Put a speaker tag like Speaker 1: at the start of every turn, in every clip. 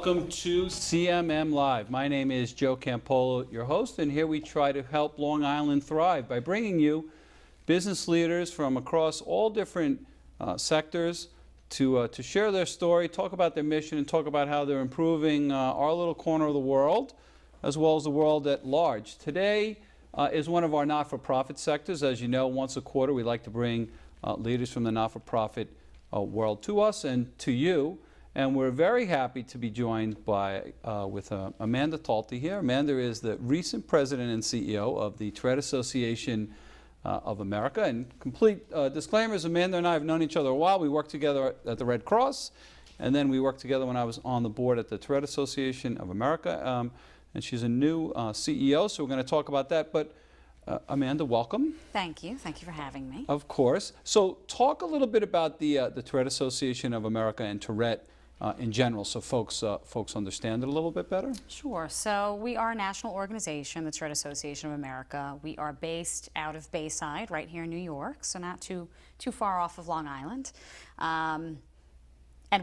Speaker 1: Welcome to CMM Live. My name is Joe Campolo, your host, and here we try to help Long Island thrive by bringing you business leaders from across all different sectors to share their story, talk about their mission, and talk about how they're improving our little corner of the world, as well as the world at large. Today is one of our not-for-profit sectors. As you know, once a quarter we like to bring leaders from the not-for-profit world to us and to you. And we're very happy to be joined with Amanda Talty here. Amanda is the recent president and CEO of the Tourette Association of America. And complete disclaimers, Amanda and I have known each other a while. We worked together at the Red Cross, and then we worked together when I was on the board at the Tourette Association of America. And she's a new CEO, so we're going to talk about that. But Amanda, welcome.
Speaker 2: Thank you. Thank you for having me.
Speaker 1: Of course. So talk a little bit about the Tourette Association of America and Tourette in general, so folks understand it a little bit better?
Speaker 2: Sure. So we are a national organization, the Tourette Association of America. We are based out of Bayside, right here in New York, so not too far off of Long Island. And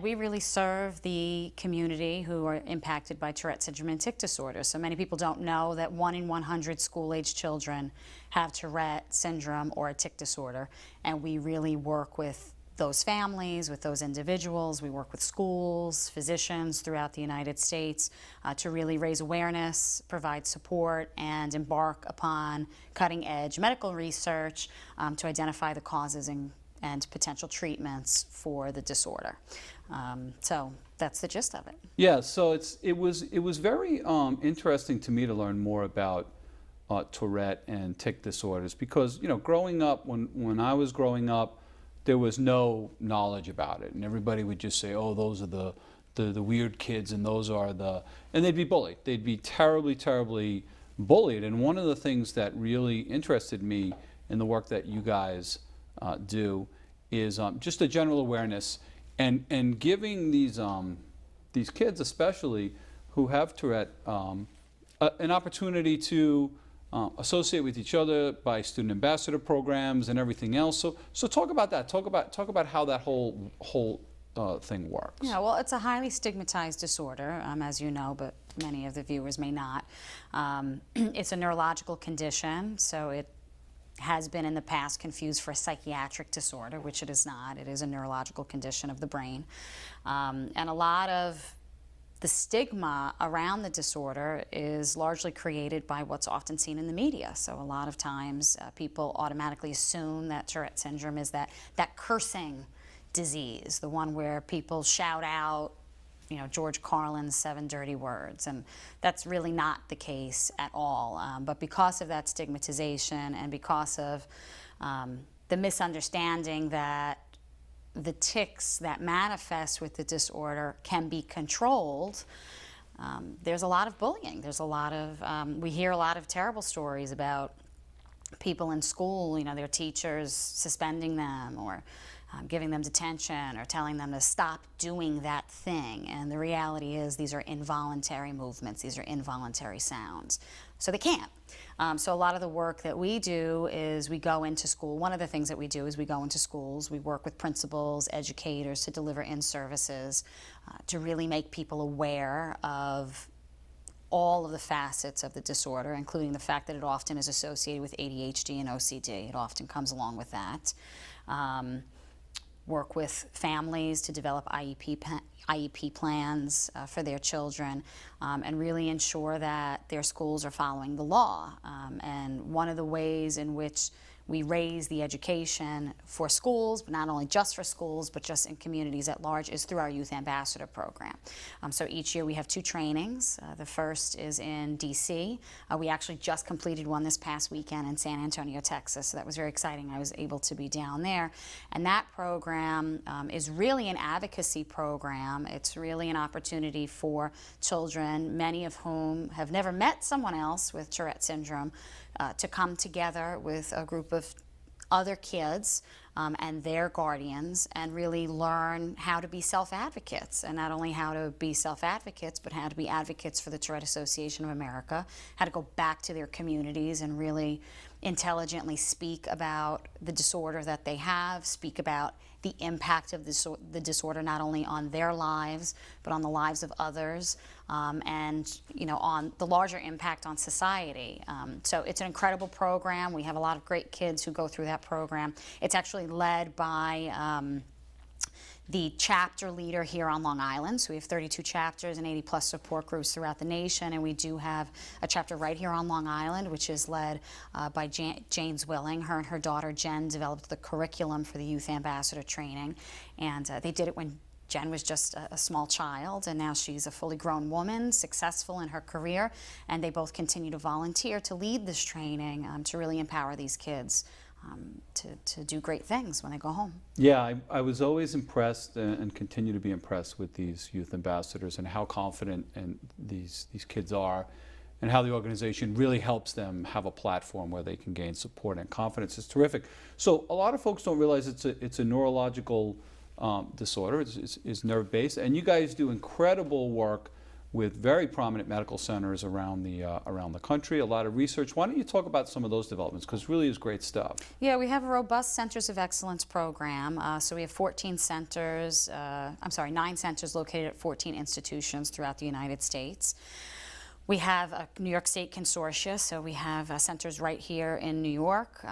Speaker 2: we really serve the community who are impacted by Tourette syndrome and tic disorder. So many people don't know that 1 in 100 school-age children have Tourette syndrome or a tic disorder, and we really work with those families, with those individuals. We work with schools, physicians throughout the United States to really raise awareness, provide support, and embark upon cutting-edge medical research to identify the causes and potential treatments for the disorder. So that's the gist of it.
Speaker 1: Yeah, so it was very interesting to me to learn more about Tourette and tic disorders because, you know, growing up, when I was growing up, there was no knowledge about it, and everybody would just say, oh, those are the weird kids, and those are and they'd be bullied. They'd be terribly, terribly bullied. And one of the things that really interested me in the work that you guys do is just a general awareness and giving these kids, especially who have Tourette, an opportunity to associate with each other by student ambassador programs and everything else. So talk about that. Talk about how that whole thing works.
Speaker 2: Yeah, well, it's a highly stigmatized disorder, as you know, but many of the viewers may not. It's a neurological condition, so it has been in the past confused for a psychiatric disorder, which it is not. It is a neurological condition of the brain. And a lot of the stigma around the disorder is largely created by what's often seen in the media. So a lot of times people automatically assume that Tourette syndrome is that cursing disease, the one where people shout out, you know, George Carlin's 7 dirty words, and that's really not the case at all. But because of that stigmatization and because of the misunderstanding that the tics that manifest with the disorder can be controlled, there's a lot of bullying. There's a lot of, we hear a lot of terrible stories about people in school, you know, their teachers suspending them or giving them detention or telling them to stop doing that thing. And the reality is these are involuntary movements. These are involuntary sounds. So they can't. So a lot of the work that we do is we go into school. One of the things that we do is we go into schools. We work with principals, educators to deliver in-services to really make people aware of all of the facets of the disorder, including the fact that it often is associated with ADHD and OCD. It often comes along with that. Work with families to develop IEP plans for their children and really ensure that their schools are following the law. And one of the ways in which we raise the education for schools, but not only just for schools, but just in communities at large, is through our Youth Ambassador program. So each year we have 2 trainings. The first is in DC. We actually just completed one this past weekend in San Antonio, Texas, so that was very exciting. I was able to be down there. And that program is really an advocacy program. It's really an opportunity for children, many of whom have never met someone else with Tourette syndrome, to come together with a group of other kids and their guardians, and really learn how to be self-advocates, and not only how to be self-advocates, but how to be advocates for the Tourette Association of America, how to go back to their communities and really intelligently speak about the disorder that they have, speak about the impact of the disorder not only on their lives, but on the lives of others, and on the larger impact on society. So it's an incredible program. We have a lot of great kids who go through that program. It's actually led by the chapter leader here on Long Island. So we have 32 chapters and 80 plus support groups throughout the nation, and we do have a chapter right here on Long Island, which is led by Jane Zwilling. Her and her daughter Jen developed the curriculum for the youth ambassador training, and they did it when Jen was just a small child, and now she's a fully grown woman, successful in her career, and they both continue to volunteer to lead this training to really empower these kids to do great things when they go home.
Speaker 1: Yeah, I was always impressed and continue to be impressed with these youth ambassadors and how confident these kids are, and how the organization really helps them have a platform where they can gain support and confidence. It's terrific. So a lot of folks don't realize it's a neurological disorder. It's nerve-based, and you guys do incredible work with very prominent medical centers around the country, a lot of research. Why don't you talk about some of those developments, because it really is great stuff.
Speaker 2: Yeah, we have a robust Centers of Excellence program. So we have 9 centers located at 14 institutions throughout the United States. We have a New York State consortia, so we have centers right here in New York,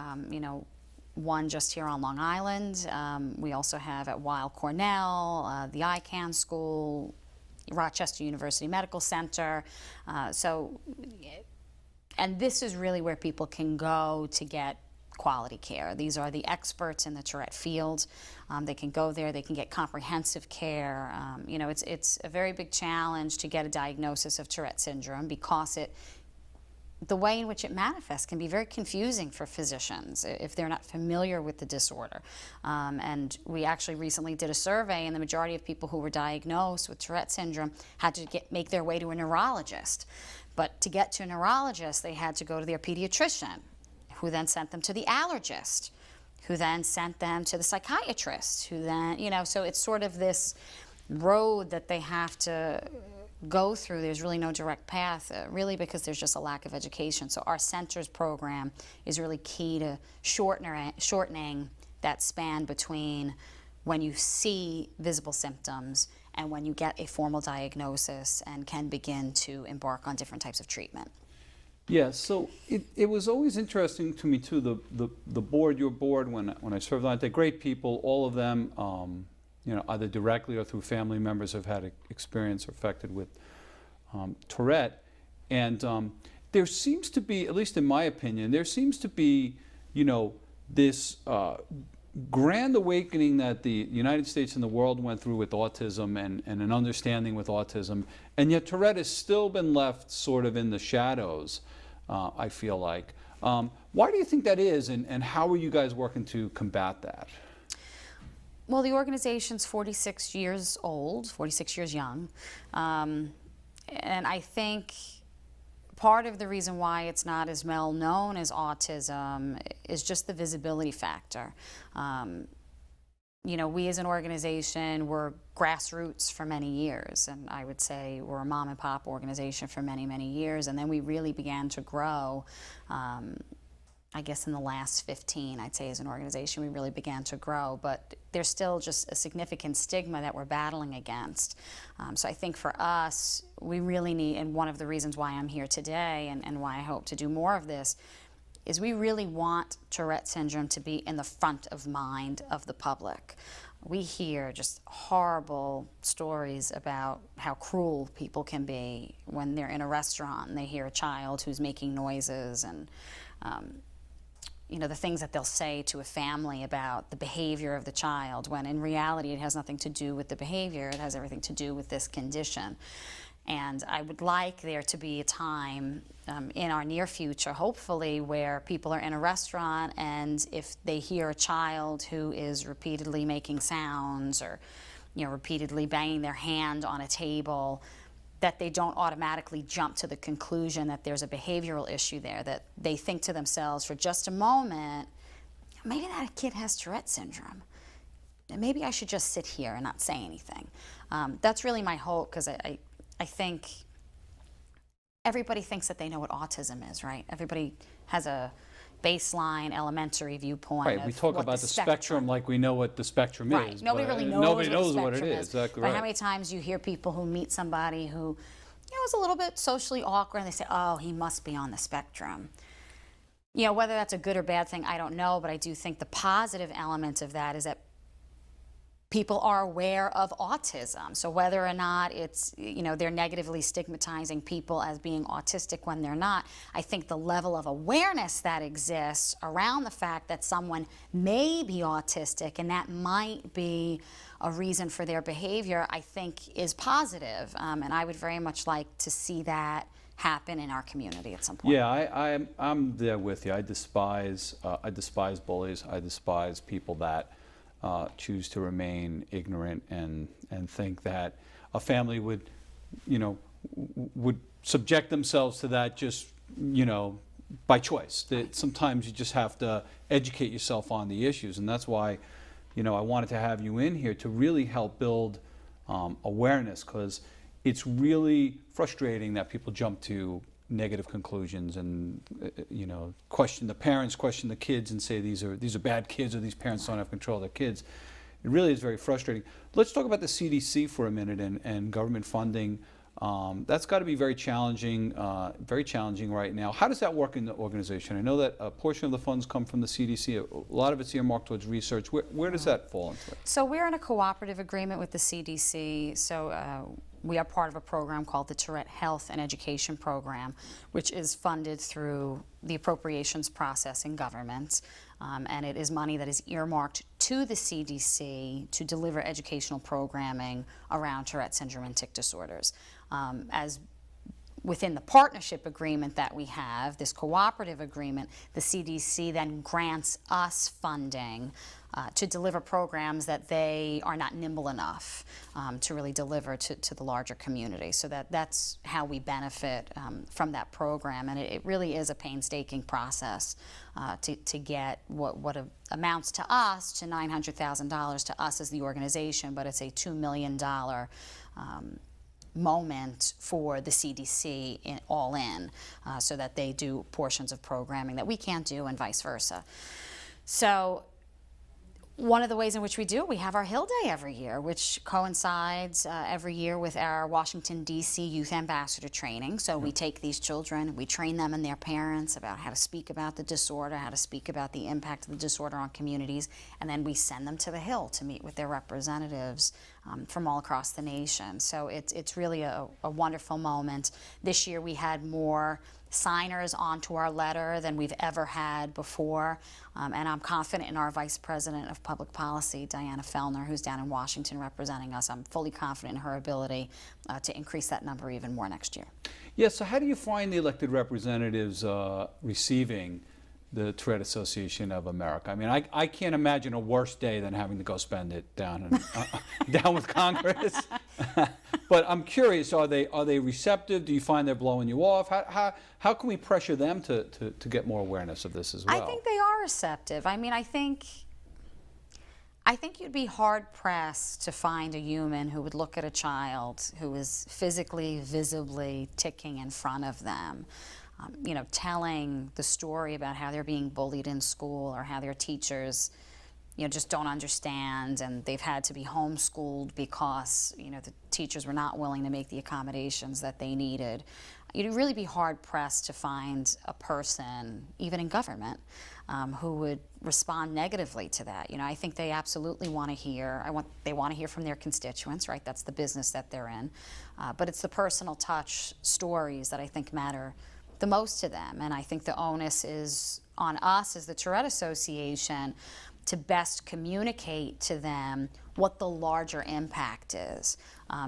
Speaker 2: one just here on Long Island. We also have at Weill Cornell, the ICANN School, Rochester University Medical Center. And this is really where people can go to get quality care. These are the experts in the Tourette field. They can go there, they can get comprehensive care. It's a very big challenge to get a diagnosis of Tourette syndrome, because the way in which it manifests can be very confusing for physicians if they're not familiar with the disorder. And we actually recently did a survey, and the majority of people who were diagnosed with Tourette syndrome had to make their way to a neurologist. But to get to a neurologist, they had to go to their pediatrician, who then sent them to the allergist, who then sent them to the psychiatrist, who then, so it's sort of this road that they have to go through. There's really no direct path, really, because there's just a lack of education. So our centers program is really key to shortening that span between when you see visible symptoms and when you get a formal diagnosis and can begin to embark on different types of treatment.
Speaker 1: Yeah, so it was always interesting to me too, the board, your board, when I served on it, they're great people, all of them, either directly or through family members have had experience or affected with Tourette. And there seems to be, at least in my opinion, there seems to be, this grand awakening that the United States and the world went through with autism and an understanding with autism, and yet Tourette has still been left sort of in the shadows, I feel like. Why do you think that is, and how are you guys working to combat that?
Speaker 2: Well, the organization's 46 years old, 46 years young, and I think part of the reason why it's not as well known as autism is just the visibility factor. We as an organization were grassroots for many years, and I would say we're a mom and pop organization for many, many years, and then we really began to grow. I guess in the last 15, I'd say, as an organization, we really began to grow, but there's still just a significant stigma that we're battling against. So I think for us, we really need, and one of the reasons why I'm here today and why I hope to do more of this, is we really want Tourette syndrome to be in the front of mind of the public. We hear just horrible stories about how cruel people can be when they're in a restaurant and they hear a child who's making noises, and the things that they'll say to a family about the behavior of the child, when in reality it has nothing to do with the behavior, it has everything to do with this condition. And I would like there to be a time in our near future, hopefully, where people are in a restaurant, and if they hear a child who is repeatedly making sounds or repeatedly banging their hand on a table, that they don't automatically jump to the conclusion that there's a behavioral issue there, that they think to themselves for just a moment, maybe that kid has Tourette syndrome. And maybe I should just sit here and not say anything. That's really my hope, because I think everybody thinks that they know what autism is, right? Everybody has a baseline elementary viewpoint.
Speaker 1: Right, we talk about the spectrum like we know what the spectrum
Speaker 2: right.
Speaker 1: is.
Speaker 2: Nobody really knows,
Speaker 1: nobody knows
Speaker 2: what
Speaker 1: what it
Speaker 2: the
Speaker 1: is. Exactly
Speaker 2: but
Speaker 1: right.
Speaker 2: how many times you hear people who meet somebody who, is a little bit socially awkward, and they say, oh, he must be on the spectrum. Whether that's a good or bad thing, I don't know, but I do think the positive element of that is that people are aware of autism. So whether or not it's, they're negatively stigmatizing people as being autistic when they're not, I think the level of awareness that exists around the fact that someone may be autistic and that might be a reason for their behavior, I think is positive. And I would very much like to see that happen in our community at some point.
Speaker 1: Yeah, I'm there with you. I despise bullies. I despise people that choose to remain ignorant and think that a family would subject themselves to that just by choice. That sometimes you just have to educate yourself on the issues, and that's why I wanted to have you in here to really help build awareness, because it's really frustrating that people jump to negative conclusions and question the parents, question the kids, and say these are bad kids, or these parents don't have control of their kids. It really is very frustrating. Let's talk about the CDC for a minute and government funding. That's got to be very challenging right now. How does that work in the organization? I know that a portion of the funds come from the CDC. A lot of it's earmarked towards research. Where does that fall into it?
Speaker 2: So we're in a cooperative agreement with the CDC. So we are part of a program called the Tourette Health and Education Program, which is funded through the appropriations process in government. And it is money that is earmarked to the CDC to deliver educational programming around Tourette syndrome and tic disorders. As within the partnership agreement that we have, this cooperative agreement, the CDC then grants us funding to deliver programs that they are not nimble enough to really deliver to the larger community. So that's how we benefit from that program, and it really is a painstaking process to get what amounts to us to $900,000 to us as the organization, but it's a $2 million moment for the CDC all in, so that they do portions of programming that we can't do and vice versa. So one of the ways in which we do it, we have our Hill Day every year, which coincides every year with our Washington, D.C. Youth Ambassador training. So we take these children, we train them and their parents about how to speak about the disorder, how to speak about the impact of the disorder on communities, and then we send them to the Hill to meet with their representatives from all across the nation. So it's really a wonderful moment. This year we had more signers onto our letter than we've ever had before, and I'm confident in our Vice President of Public Policy, Diana Fellner, who's down in Washington representing us. I'm fully confident in her ability to increase that number even more next year.
Speaker 1: Yeah, so how do you find the elected representatives receiving the Tourette Association of America? I mean, I can't imagine a worse day than having to go spend it down with Congress. But I'm curious, are they receptive? Do you find they're blowing you off? How can we pressure them to get more awareness of this as well?
Speaker 2: I think they are receptive. I mean, I think you'd be hard-pressed to find a human who would look at a child who is physically, visibly ticking in front of them, telling the story about how they're being bullied in school, or how their teachers just don't understand, and they've had to be homeschooled because the teachers were not willing to make the accommodations that they needed. You'd really be hard-pressed to find a person, even in government, who would respond negatively to that. I think they absolutely want to hear. They want to hear from their constituents, right? That's the business that they're in. But it's the personal touch stories that I think matter the most to them, and I think the onus is on us as the Tourette Association to best communicate to them what the larger impact is,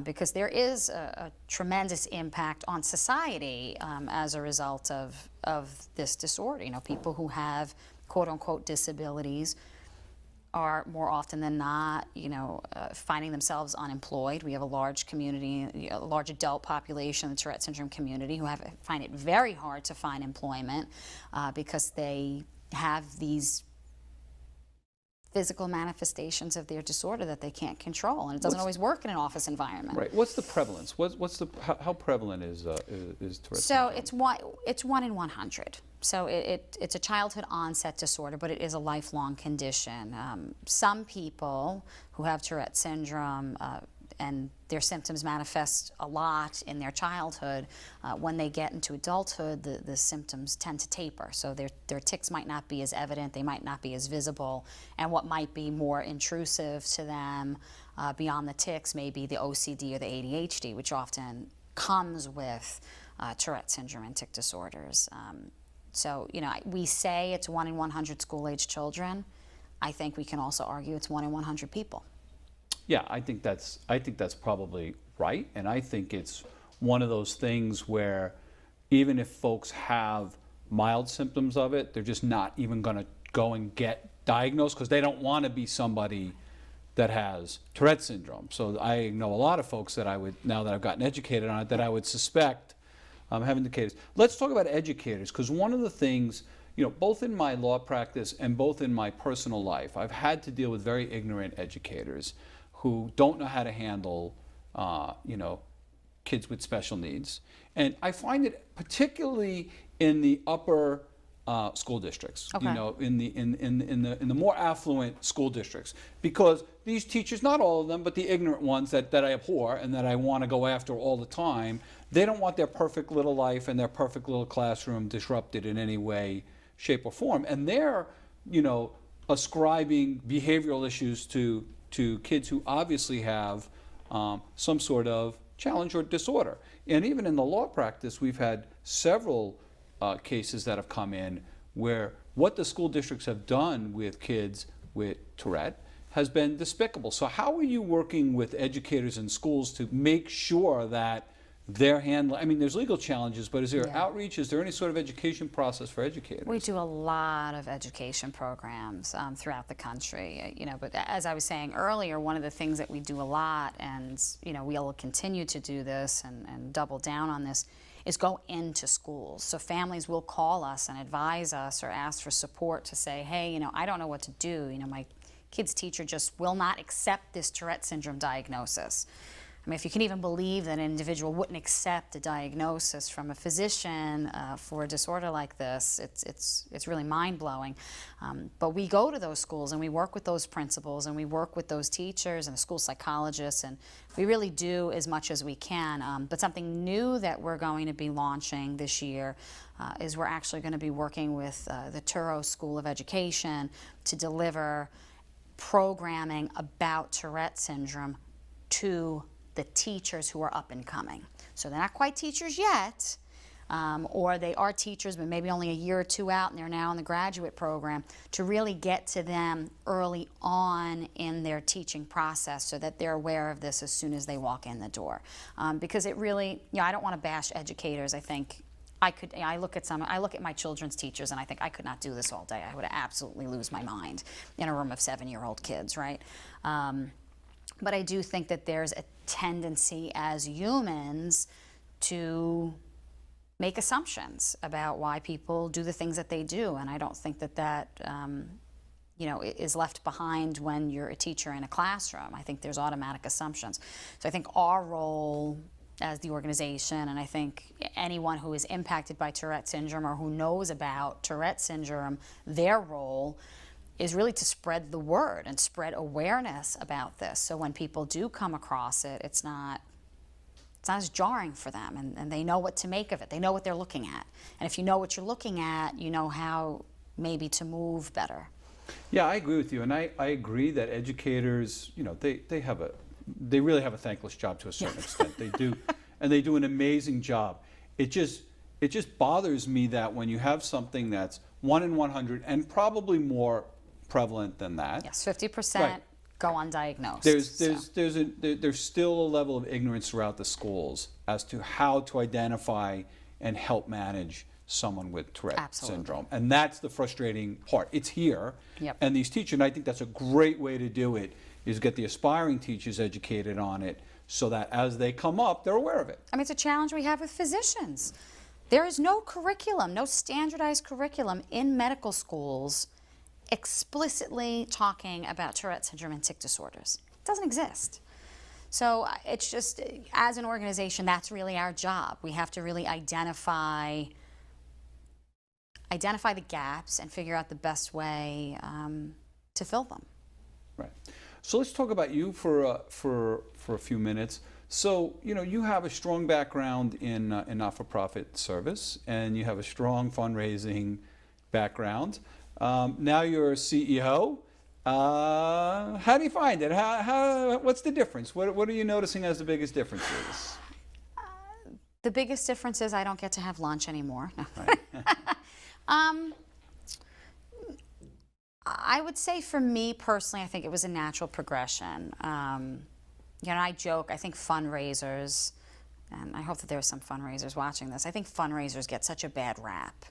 Speaker 2: because there is a tremendous impact on society as a result of this disorder. People who have quote-unquote disabilities are more often than not, finding themselves unemployed. We have a large community, a large adult population, the Tourette syndrome community, who find it very hard to find employment because they have these physical manifestations of their disorder that they can't control, and it doesn't always work in an office environment.
Speaker 1: Right. What's the prevalence? How prevalent is Tourette
Speaker 2: So
Speaker 1: syndrome?
Speaker 2: it's 1 in 100. So it's a childhood onset disorder, but it is a lifelong condition. Some people who have Tourette syndrome and their symptoms manifest a lot in their childhood, when they get into adulthood, the symptoms tend to taper. So their tics might not be as evident, they might not be as visible, and what might be more intrusive to them beyond the tics may be the OCD or the ADHD, which often comes with Tourette syndrome and tic disorders. So, we say it's 1 in 100 school-age children. I think we can also argue it's 1 in 100 people.
Speaker 1: Yeah, I think that's probably right, and I think it's one of those things where even if folks have mild symptoms of it, they're just not even going to go and get diagnosed because they don't want to be somebody that has Tourette syndrome. So I know a lot of folks that I would, now that I've gotten educated on it, that I would suspect have indicators. Let's talk about educators, because one of the things, both in my law practice and both in my personal life, I've had to deal with very ignorant educators who don't know how to handle, kids with special needs. And I find it particularly in the upper school districts,
Speaker 2: Okay.
Speaker 1: in the more affluent school districts, because these teachers, not all of them, but the ignorant ones that I abhor and that I want to go after all the time, they don't want their perfect little life and their perfect little classroom disrupted in any way, shape, or form. And they're, ascribing behavioral issues to kids who obviously have some sort of challenge or disorder. And even in the law practice, we've had several cases that have come in where what the school districts have done with kids with Tourette has been despicable. So how are you working with educators in schools to make sure that they're handling, there's legal challenges, but is there outreach? Is there any sort of education process for educators?
Speaker 2: We do a lot of education programs throughout the country, but as I was saying earlier, one of the things that we do a lot, and we'll continue to do this and double down on this, is go into schools. So families will call us and advise us or ask for support to say, hey, I don't know what to do. My kid's teacher just will not accept this Tourette syndrome diagnosis. If you can even believe that an individual wouldn't accept a diagnosis from a physician for a disorder like this, it's really mind-blowing. But we go to those schools and we work with those principals and we work with those teachers and the school psychologists, and we really do as much as we can. But something new that we're going to be launching this year is we're actually going to be working with the Touro School of Education to deliver programming about Tourette syndrome to the teachers who are up and coming. So they're not quite teachers yet, or they are teachers but maybe only a year or two out and they're now in the graduate program, to really get to them early on in their teaching process so that they're aware of this as soon as they walk in the door. Because it really, I don't want to bash educators. I think I look at my children's teachers and I think I could not do this all day. I would absolutely lose my mind in a room of 7-year-old kids, right? But I do think that there's a tendency as humans to make assumptions about why people do the things that they do, and I don't think that is left behind when you're a teacher in a classroom. I think there's automatic assumptions. So I think our role as the organization, and I think anyone who is impacted by Tourette syndrome or who knows about Tourette syndrome, their role is really to spread the word and spread awareness about this. So when people do come across it, it's not as jarring for them, and they know what to make of it. They know what they're looking at. And if you know what you're looking at, you know how maybe to move better.
Speaker 1: Yeah, I agree with you, and I agree that educators, they really have a thankless job to a certain extent. They do, and they do an amazing job. It just bothers me that when you have something that's 1 in 100 and probably more prevalent than that.
Speaker 2: Yes, 50%
Speaker 1: right.
Speaker 2: Go undiagnosed.
Speaker 1: There's still a level of ignorance throughout the schools as to how to identify and help manage someone with Tourette syndrome. And that's the frustrating part. It's here, and these teachers, and I think that's a great way to do it, is get the aspiring teachers educated on it so that as they come up, they're aware of it.
Speaker 2: It's a challenge we have with physicians. There is no curriculum, no standardized curriculum in medical schools explicitly talking about Tourette syndrome and tic disorders. It doesn't exist. So it's just, as an organization, that's really our job. We have to really identify the gaps and figure out the best way to fill them.
Speaker 1: Right. So let's talk about you for a few minutes. So, you have a strong background in not-for-profit service, and you have a strong fundraising background. Now you're a CEO. How do you find it? What's the difference? What are you noticing as the biggest differences?
Speaker 2: The biggest difference is I don't get to have lunch anymore. No.
Speaker 1: Right.
Speaker 2: I would say for me personally, I think it was a natural progression. I joke, I think fundraisers, and I hope that there are some fundraisers watching this, I think fundraisers get such a bad rap.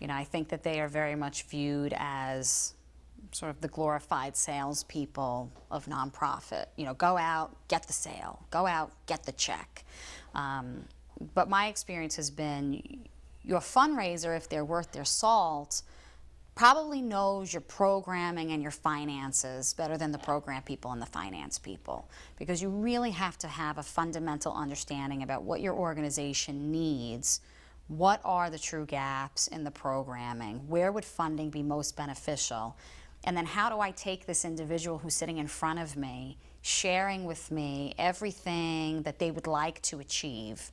Speaker 2: I think that they are very much viewed as sort of the glorified salespeople of nonprofit. Go out, get the sale. Go out, get the check. But my experience has been your fundraiser, if they're worth their salt, probably knows your programming and your finances better than the program people and the finance people, because you really have to have a fundamental understanding about what your organization needs, what are the true gaps in the programming, where would funding be most beneficial, and then how do I take this individual who's sitting in front of me, sharing with me everything that they would like to achieve,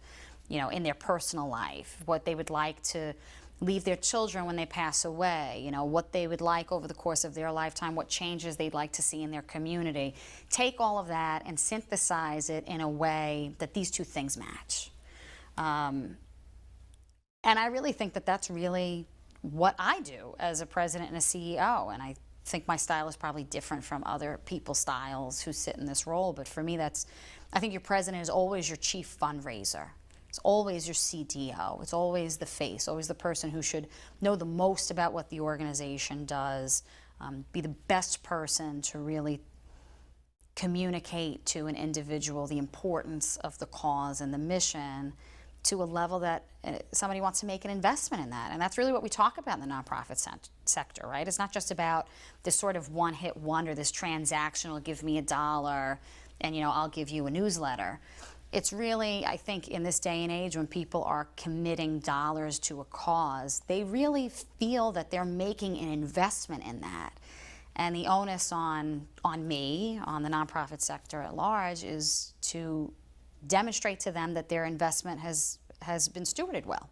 Speaker 2: in their personal life, what they would like to leave their children when they pass away, what they would like over the course of their lifetime, what changes they'd like to see in their community. Take all of that and synthesize it in a way that these two things match. And I really think that that's really what I do as a president and a CEO. And I think my style is probably different from other people's styles who sit in this role. But for me, I think your president is always your chief fundraiser. It's always your CDO. It's always the face, always the person who should know the most about what the organization does, be the best person to really communicate to an individual the importance of the cause and the mission to a level that somebody wants to make an investment in that. And that's really what we talk about in the nonprofit sector, right? It's not just about this sort of one-hit wonder, this transactional, give me $1 and I'll give you a newsletter. It's really, I think, in this day and age when people are committing dollars to a cause, they really feel that they're making an investment in that. And the onus on me, on the nonprofit sector at large, is to demonstrate to them that their investment has been stewarded well.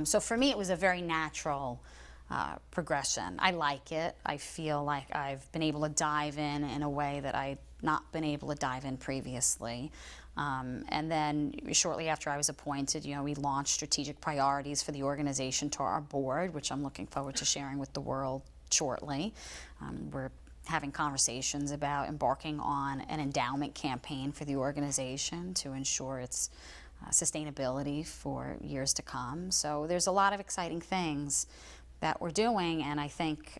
Speaker 2: So for me, it was a very natural progression. I like it. I feel like I've been able to dive in a way that I'd not been able to dive in previously. And then shortly after I was appointed, we launched strategic priorities for the organization to our board, which I'm looking forward to sharing with the world shortly. We're having conversations about embarking on an endowment campaign for the organization to ensure its sustainability for years to come. So there's a lot of exciting things that we're doing, and I think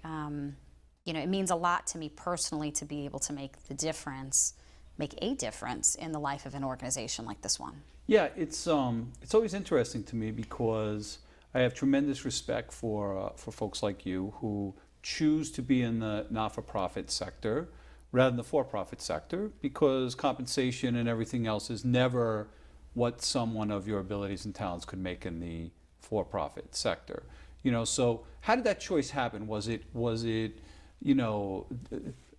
Speaker 2: it means a lot to me personally to be able to make a difference in the life of an organization like this one.
Speaker 1: Yeah, it's always interesting to me because I have tremendous respect for folks like you who choose to be in the not-for-profit sector rather than the for-profit sector, because compensation and everything else is never what someone of your abilities and talents could make in the for-profit sector. So how did that choice happen? Was it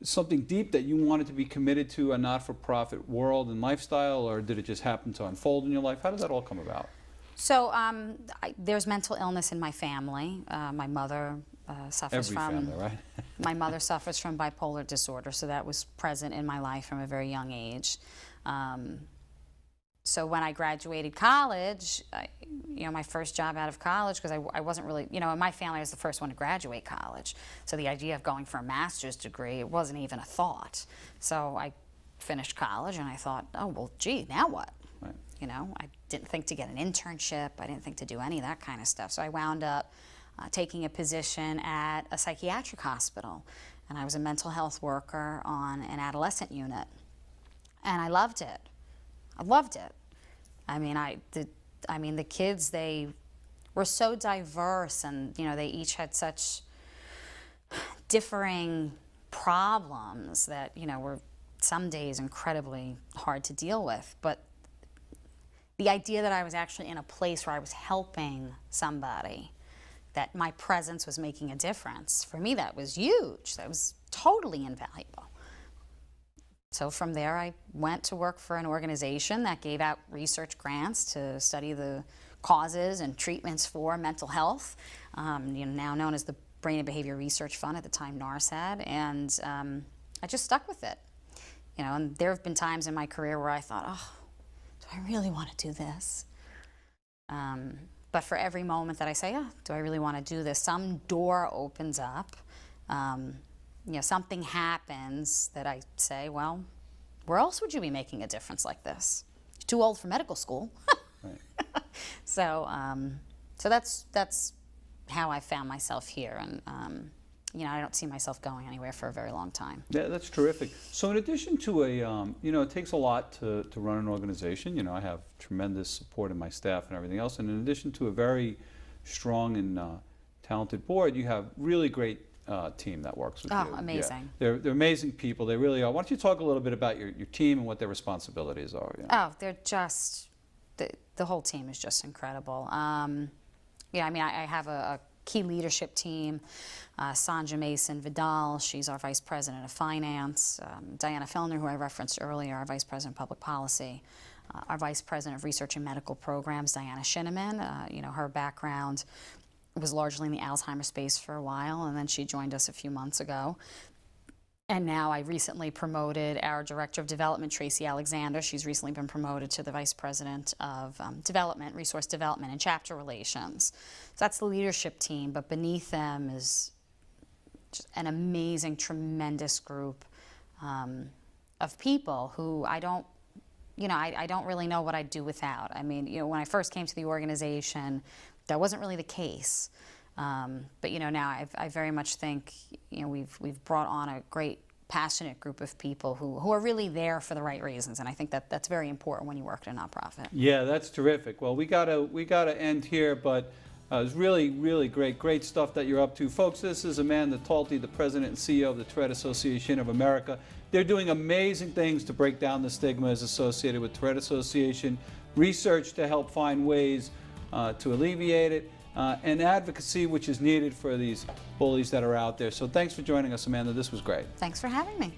Speaker 1: something deep that you wanted to be committed to a not-for-profit world and lifestyle, or did it just happen to unfold in your life? How did that all come about?
Speaker 2: So there's mental illness in my family. My mother suffers
Speaker 1: Every
Speaker 2: from...
Speaker 1: family, right?
Speaker 2: My mother suffers from bipolar disorder, so that was present in my life from a very young age. So when I graduated college, my first job out of college, because I wasn't really, in my family I was the first one to graduate college. So the idea of going for a master's degree, it wasn't even a thought. So I finished college and I thought, oh, well, gee, now what?
Speaker 1: Right.
Speaker 2: I didn't think to get an internship. I didn't think to do any of that kind of stuff. So I wound up taking a position at a psychiatric hospital. And I was a mental health worker on an adolescent unit. And I loved it. I loved it. The kids, they were so diverse, and they each had such differing problems that, you know, were some days incredibly hard to deal with. But the idea that I was actually in a place where I was helping somebody, that my presence was making a difference, for me that was huge. That was totally invaluable. So from there I went to work for an organization that gave out research grants to study the causes and treatments for mental health, you know, now known as the Brain and Behavior Research Fund, at the time NARSAD, and I just stuck with it. You know, and there have been times in my career where I thought, oh, do I really want to do this? But for every moment that I say, oh, do I really want to do this, some door opens up, you know, something happens that I say, well, where else would you be making a difference like this? You're too old for medical school.
Speaker 1: Right.
Speaker 2: So, so that's how I found myself here, and you know, I don't see myself going anywhere for a very long time.
Speaker 1: Yeah, that's terrific. So in addition to a, you know, it takes a lot to run an organization. You know, I have tremendous support in my staff and everything else. And in addition to a very strong and talented board, you have really great team that works with you.
Speaker 2: Oh, amazing.
Speaker 1: Yeah. They're amazing people. They really are. Why don't you talk a little bit about your team and what their responsibilities are? You know?
Speaker 2: Oh, they're just, the whole team is just incredible. Yeah, I mean, I have a key leadership team. Sanja Mason Vidal, she's our Vice President of Finance. Diana Fellner, who I referenced earlier, our Vice President of Public Policy. Our Vice President of Research and Medical Programs, Diana Shinneman. You know, her background was largely in the Alzheimer's space for a while, and then she joined us a few months ago. And now I recently promoted our Director of Development, Tracy Alexander. She's recently been promoted to the Vice President of Development, Resource Development, and Chapter Relations. So that's the leadership team, but beneath them is just an amazing, tremendous group of people who I don't, you know, I don't really know what I'd do without. I mean, you know, when I first came to the organization, that wasn't really the case. But you know, now I very much think, you know, we've brought on a great, passionate group of people who are really there for the right reasons, and I think that's very important when you work in a nonprofit.
Speaker 1: Yeah, that's terrific. Well, we gotta end here, but it's really great stuff that you're up to, folks. This is Amanda Talty, the President and CEO of the Tourette Association of America. They're doing amazing things to break down the stigmas associated with Tourette Association, research to help find ways to alleviate it, and advocacy, which is needed for these bullies that are out there. So thanks for joining us, Amanda. This was great.
Speaker 2: Thanks for having me.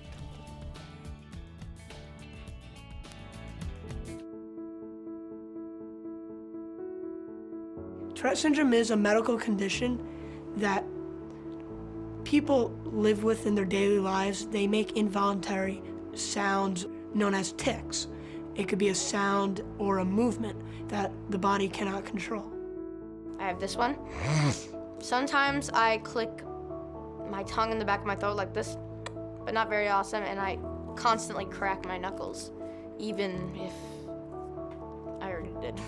Speaker 3: Tourette syndrome is a medical condition that people live with in their daily lives. They make involuntary sounds known as tics. It could be a sound or a movement that the body cannot control.
Speaker 4: I have this one. Sometimes I click my tongue in the back of my throat like this, but not very often, and I constantly crack my knuckles, even if I already did.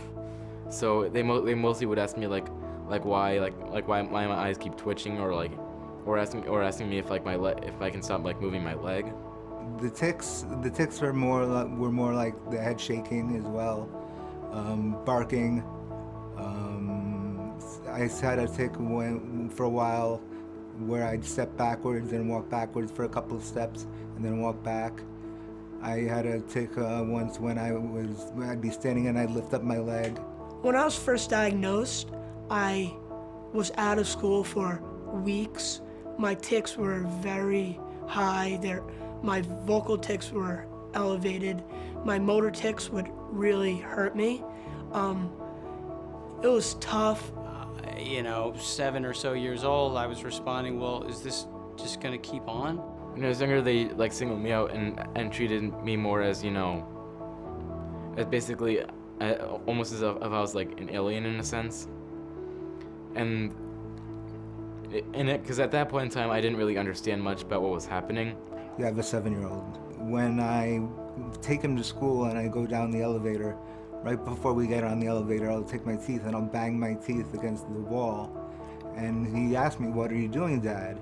Speaker 5: So they mostly would ask me like why my eyes keep twitching, or asking me if if I can stop moving my leg.
Speaker 6: The tics were more like the head shaking as well, barking. I had a tic for a while where I'd step backwards and walk backwards for a couple of steps and then walk back. I had a tic once when I'd be standing and I'd lift up my leg.
Speaker 3: When I was first diagnosed, I was out of school for weeks. My tics were very high. My vocal tics were elevated. My motor tics would really hurt me. It was tough.
Speaker 7: You know, 7 or so years old, I was responding, well, is this just gonna keep on?
Speaker 5: When I was younger, they singled me out and treated me more as, you know, as basically almost as if I was an alien in a sense. And because at that point in time, I didn't really understand much about what was happening.
Speaker 6: Yeah, I have a 7-year-old. When I take him to school and I go down the elevator, right before we get on the elevator, I'll take my teeth and I'll bang my teeth against the wall. And he asked me, "What are you doing, Dad?"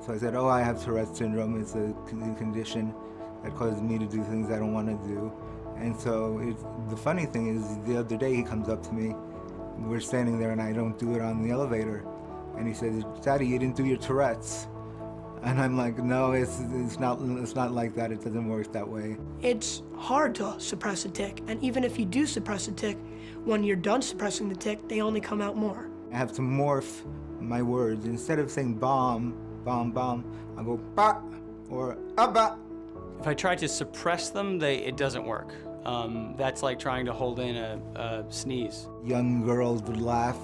Speaker 6: So I said, "Oh, I have Tourette syndrome. It's a condition that causes me to do things I don't want to do." And so the funny thing is, the other day he comes up to me, we're standing there and I don't do it on the elevator. And he says, "Daddy, you didn't do your Tourette's." And I'm like, no, it's not like that. It doesn't work that way.
Speaker 3: It's hard to suppress a tic, and even if you do suppress a tic, when you're done suppressing the tic, they only come out more.
Speaker 6: I have to morph my words. Instead of saying bomb, bomb, bomb, I go ba or abba.
Speaker 7: If I try to suppress them, it doesn't work. That's like trying to hold in a sneeze.
Speaker 6: Young girls would laugh.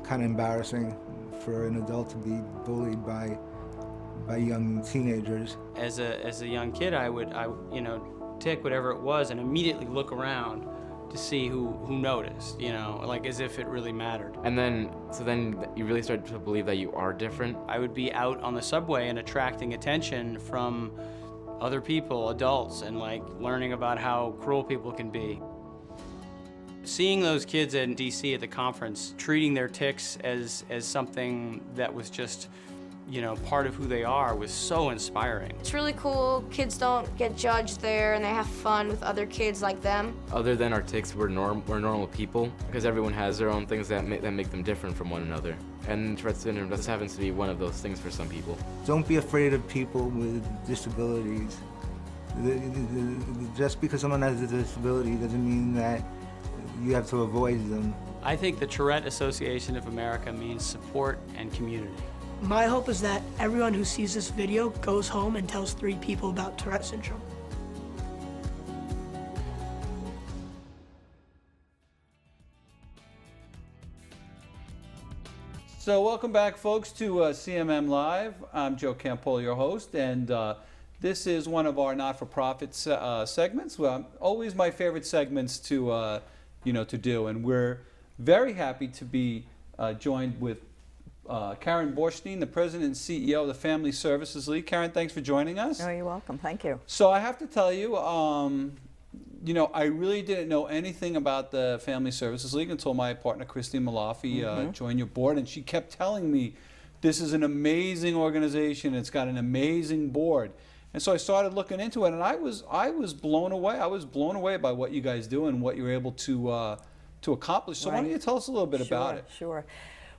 Speaker 6: Kind of embarrassing for an adult to be bullied by young teenagers.
Speaker 7: As a young kid, I would tic whatever it was and immediately look around to see who noticed, like as if it really mattered.
Speaker 5: And then you really start to believe that you are different.
Speaker 7: I would be out on the subway and attracting attention from other people, adults, and like learning about how cruel people can be. Seeing those kids in DC at the conference, treating their tics as something that was just, part of who they are was so inspiring.
Speaker 4: It's really cool. Kids don't get judged there, and they have fun with other kids like them.
Speaker 5: Other than our tics, we're normal people, because everyone has their own things that make them different from one another. And Tourette syndrome just happens to be one of those things for some people.
Speaker 6: Don't be afraid of people with disabilities. Just because someone has a disability doesn't mean that you have to avoid them.
Speaker 7: I think the Tourette Association of America means support and community.
Speaker 3: My hope is that everyone who sees this video goes home and tells 3 people about Tourette syndrome.
Speaker 1: So welcome back, folks, to CMM Live. I'm Joe Campolo, your host, and this is one of our not-for-profit segments. Well, always my favorite segments to do, and we're very happy to be joined with Karen Boorshtein, the President and CEO of the Family Services League. Karen, thanks for joining us.
Speaker 8: Oh, you're welcome. Thank you.
Speaker 1: So I have to tell you, I really didn't know anything about the Family Services League until my partner, Christine Malafi, joined your board, and she kept telling me, this is an amazing organization, it's got an amazing board. And so I started looking into it, and I was blown away. I was blown away by what you guys do and what you're able to accomplish. So why don't you tell us a little bit about it?
Speaker 8: Sure.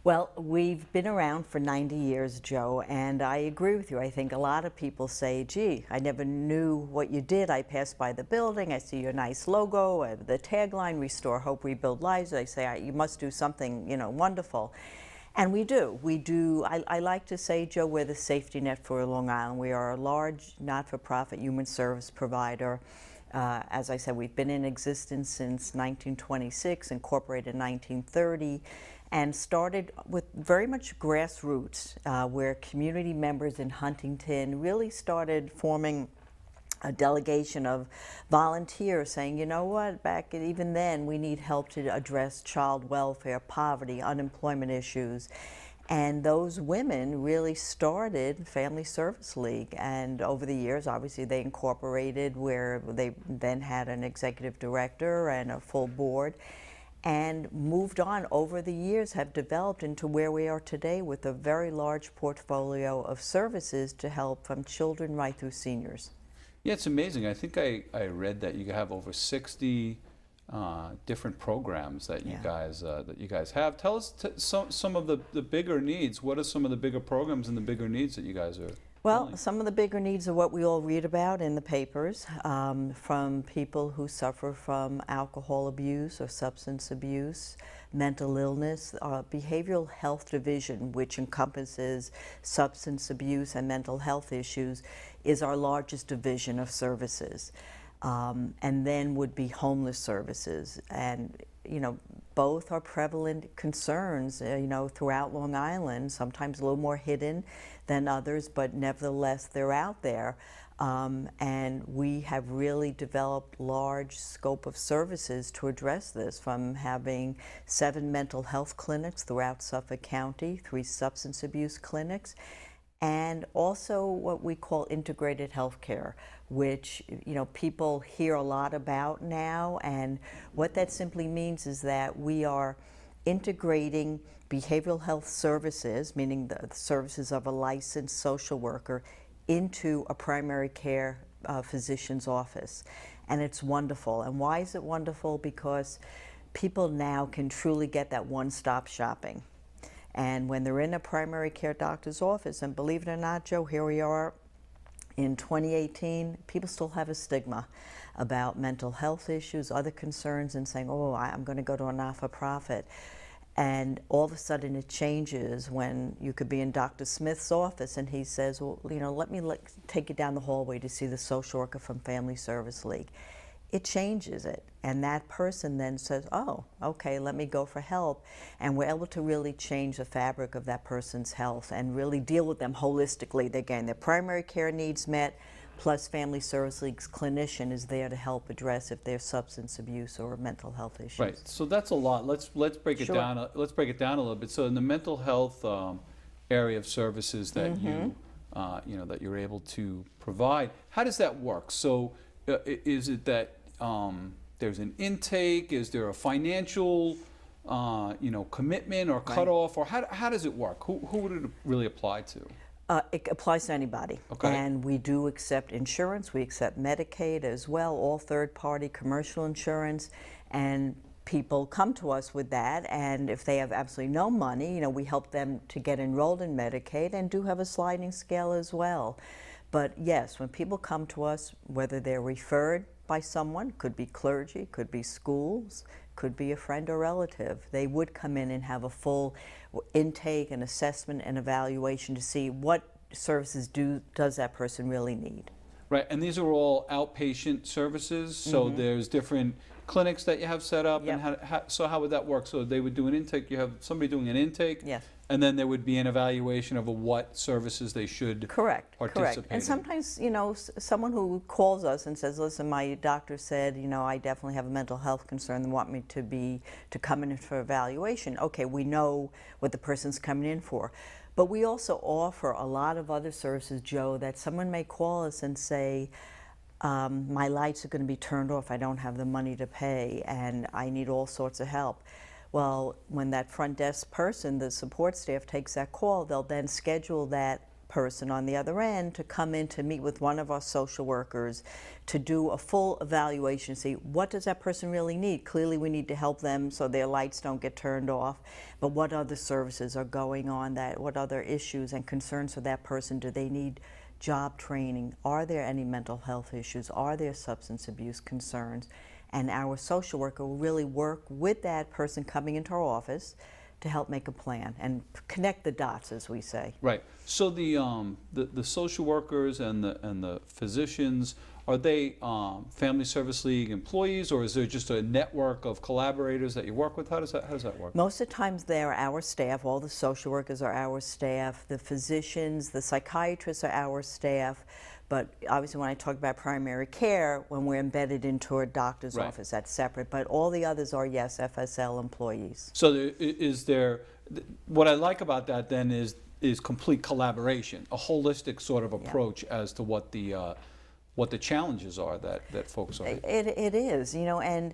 Speaker 8: Well, we've been around for 90 years, Joe, and I agree with you. I think a lot of people say, gee, I never knew what you did. I passed by the building, I see your nice logo, the tagline, Restore Hope, Rebuild Lives. I say, you must do something, wonderful. And we do. I like to say, Joe, we're the safety net for Long Island. We are a large, not-for-profit human service provider. As I said, we've been in existence since 1926, incorporated in 1930, and started with very much grassroots, where community members in Huntington really started forming a delegation of volunteers saying, you know what, back even then we need help to address child welfare, poverty, unemployment issues. And those women really started Family Service League, and over the years obviously they incorporated, where they then had an executive director and a full board, and moved on over the years, have developed into where we are today with a very large portfolio of services to help from children right through seniors.
Speaker 1: Yeah, it's amazing. I think I read that you have over 60 different programs that you guys have. Tell us some of the bigger needs. What are some of the bigger programs and the bigger needs that you guys are?
Speaker 8: Well, some of the bigger needs are what we all read about in the papers, from people who suffer from alcohol abuse or substance abuse, mental illness. Behavioral health division, which encompasses substance abuse and mental health issues, is our largest division of services. And then would be homeless services. And both are prevalent concerns, throughout Long Island, sometimes a little more hidden than others, but nevertheless they're out there. And we have really developed large scope of services to address this, from having 7 mental health clinics throughout Suffolk County, 3 substance abuse clinics, and also what we call integrated health care, which people hear a lot about now. And what that simply means is that we are integrating behavioral health services, meaning the services of a licensed social worker, into a primary care physician's office. And it's wonderful. And why is it wonderful? Because people now can truly get that one-stop shopping. And when they're in a primary care doctor's office, and believe it or not, Joe, here we are in 2018, people still have a stigma about mental health issues, other concerns, and saying, oh, I'm going to go to a not-for-profit. And all of a sudden it changes when you could be in Dr. Smith's office and he says, well, let me take you down the hallway to see the social worker from Family Service League. It changes it. And that person then says, oh, okay, let me go for help. And we're able to really change the fabric of that person's health and really deal with them holistically. They're getting their primary care needs met, plus Family Service League's clinician is there to help address if there's substance abuse or mental health issues.
Speaker 1: Right. So that's a lot. Let's break it
Speaker 8: Sure.
Speaker 1: down. Let's break it down a little bit. So in the mental health area of services that that you're able to provide, how does that work? So is it that there's an intake? Is there a financial commitment or cutoff, or how does it work? Who would it really apply to?
Speaker 8: It applies to anybody.
Speaker 1: Okay.
Speaker 8: And we do accept insurance. We accept Medicaid as well, all third-party commercial insurance. And people come to us with that. And if they have absolutely no money, we help them to get enrolled in Medicaid and do have a sliding scale as well. But yes, when people come to us, whether they're referred by someone, could be clergy, could be schools, could be a friend or relative, they would come in and have a full intake and assessment and evaluation to see what services does that person really need.
Speaker 1: Right, and these are all outpatient services, so there's different clinics that you have set up,
Speaker 8: Yep.
Speaker 1: and so how would that work? So they would do an intake, you have somebody doing an intake?
Speaker 8: Yes.
Speaker 1: And then there would be an evaluation of what services they should
Speaker 8: Correct.
Speaker 1: participate
Speaker 8: And
Speaker 1: in.
Speaker 8: sometimes, someone who calls us and says, listen, my doctor said, I definitely have a mental health concern and want me to come in for evaluation. Okay, we know what the person's coming in for. But we also offer a lot of other services, Joe, that someone may call us and say, my lights are going to be turned off, I don't have the money to pay, and I need all sorts of help. Well, when that front desk person, the support staff, takes that call, they'll then schedule that person on the other end to come in to meet with one of our social workers to do a full evaluation, see what does that person really need. Clearly we need to help them so their lights don't get turned off, but what other services are going on, what other issues and concerns for that person? Do they need job training? Are there any mental health issues? Are there substance abuse concerns? And our social worker will really work with that person coming into our office to help make a plan and connect the dots, as we say.
Speaker 1: Right. So the social workers and the physicians, are they Family Service League employees, or is there just a network of collaborators that you work with? How does that work?
Speaker 8: Most of the times they're our staff. All the social workers are our staff. The physicians, the psychiatrists are our staff. But obviously when I talk about primary care, when we're embedded into a doctor's
Speaker 1: Right.
Speaker 8: office, that's separate. But all the others are, yes, FSL employees.
Speaker 1: So what I like about that then is complete collaboration, a holistic sort of approach as to what the challenges are that folks are.
Speaker 8: It is, and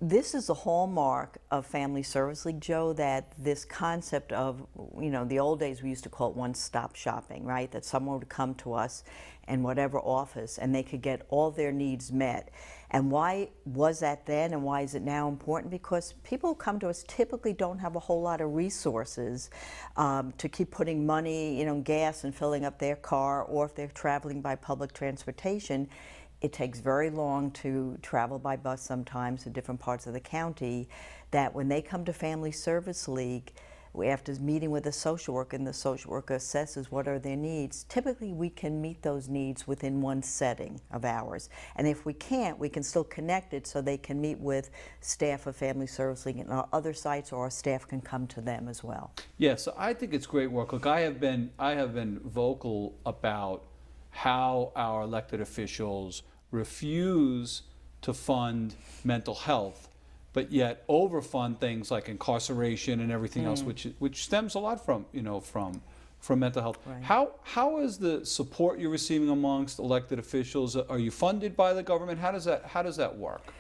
Speaker 8: this is the hallmark of Family Service League, Joe, that this concept of, the old days we used to call it one-stop shopping, right? That someone would come to us in whatever office and they could get all their needs met. And why was that then and why is it now important? Because people who come to us typically don't have a whole lot of resources to keep putting money, gas and filling up their car, or if they're traveling by public transportation. It takes very long to travel by bus sometimes to different parts of the county, that when they come to Family Service League, after meeting with a social worker and the social worker assesses what are their needs, typically we can meet those needs within one setting of ours. And if we can't, we can still connect it so they can meet with staff of Family Service League and our other sites, or our staff can come to them as well.
Speaker 1: Yeah, so I think it's great work. Look, I have been vocal about how our elected officials refuse to fund mental health, but yet overfund things like incarceration and everything else, which stems a lot from mental health.
Speaker 8: Right.
Speaker 1: How is the support you're receiving amongst elected officials? Are you funded by the government? How does that work?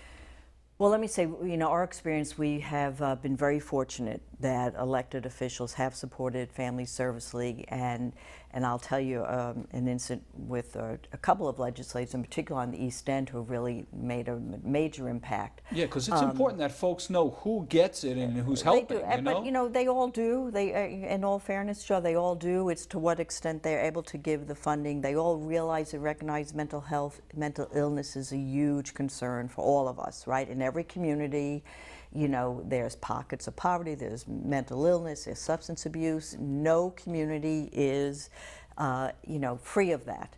Speaker 8: Well, let me say, our experience, we have been very fortunate that elected officials have supported Family Service League, and And I'll tell you an incident with a couple of legislators, in particular on the East End, who have really made a major impact.
Speaker 1: Yeah, because it's important that folks know who gets it and who's
Speaker 8: They
Speaker 1: helping,
Speaker 8: do,
Speaker 1: you know?
Speaker 8: but you know, they all do. In all fairness, Joe, they all do. It's to what extent they're able to give the funding. They all realize and recognize mental health, mental illness is a huge concern for all of us, right? In every community, you know, there's pockets of poverty, there's mental illness, there's substance abuse. No community is, you know, free of that.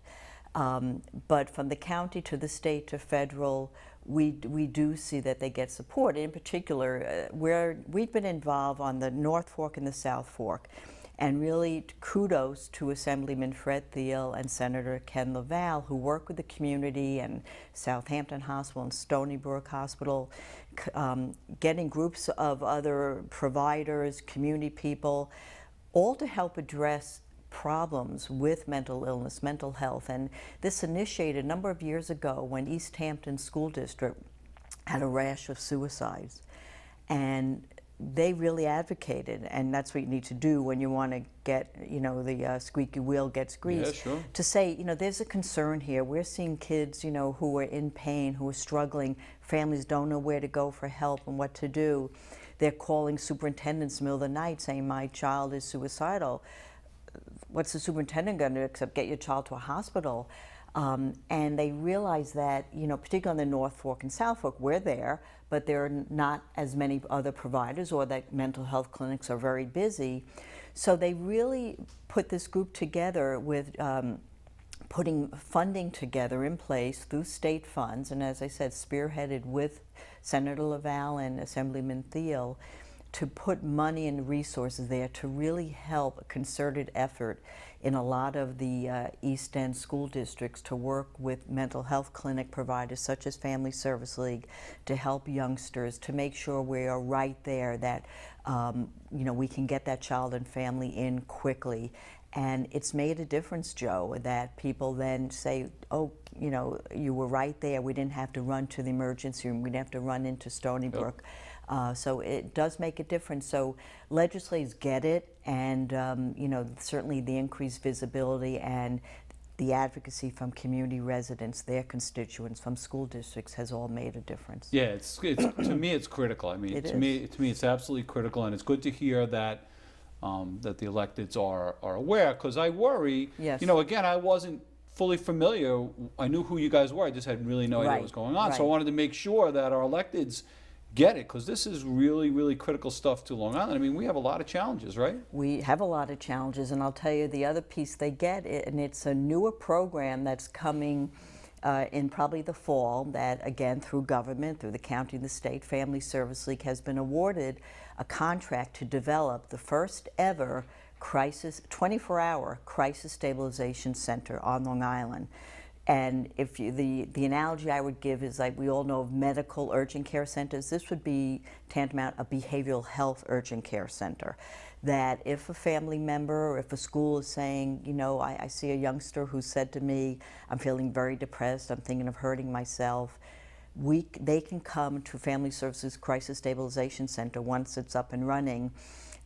Speaker 8: But from the county to the state to federal, we do see that they get support. In particular, we've been involved on the North Fork and the South Fork. And really, kudos to Assemblyman Fred Thiel and Senator Ken LaValle, who work with the community and Southampton Hospital and Stony Brook Hospital, getting groups of other providers, community people, all to help address problems with mental illness, mental health. And this initiated a number of years ago when East Hampton School District had a rash of suicides. And they really advocated, and that's what you need to do when you want to get, you know, the squeaky wheel gets greased.
Speaker 1: Yeah, sure.
Speaker 8: To say, you know, there's a concern here. We're seeing kids, you know, who are in pain, who are struggling. Families don't know where to go for help and what to do. They're calling superintendents in the middle of the night saying, my child is suicidal. What's the superintendent going to do except get your child to a hospital? And they realize that, you know, particularly on the North Fork and South Fork, we're there, but there are not as many other providers, or that mental health clinics are very busy. So they really put this group together with putting funding together in place through state funds, and as I said, spearheaded with Senator LaValle and Assemblyman Thiel, to put money and resources there to really help a concerted effort in a lot of the East End school districts to work with mental health clinic providers such as Family Service League to help youngsters, to make sure we are right there, that you know, we can get that child and family in quickly. And it's made a difference, Joe, that people then say, oh, you know, you were right there. We didn't have to run to the emergency room. We didn't have to run into Stony Brook. So it does make a difference. So legislators get it, and you know, certainly the increased visibility and the advocacy from community residents, their constituents, from school districts has all made a difference.
Speaker 1: Yeah, it's to me it's critical. I mean, to me it's absolutely critical, and it's good to hear that that the electeds are aware, because I worry.
Speaker 8: Yes.
Speaker 1: You know, again, I wasn't fully familiar. I knew who you guys were. I just had really no idea what was going on. So I wanted to make sure that our electeds get it, because this is really, really critical stuff to Long Island. I mean, we have a lot of challenges, right?
Speaker 8: We have a lot of challenges, and I'll tell you the other piece they get, and it's a newer program that's coming in probably the fall, that again, through government, through the county and the state, Family Service League has been awarded a contract to develop the first ever 24-hour crisis stabilization center on Long Island. And if you, the analogy I would give is, like, we all know of medical urgent care centers. This would be tantamount a behavioral health urgent care center. That if a family member or if a school is saying, you know, I see a youngster who said to me, I'm feeling very depressed, I'm thinking of hurting myself, they can come to Family Services Crisis Stabilization Center once it's up and running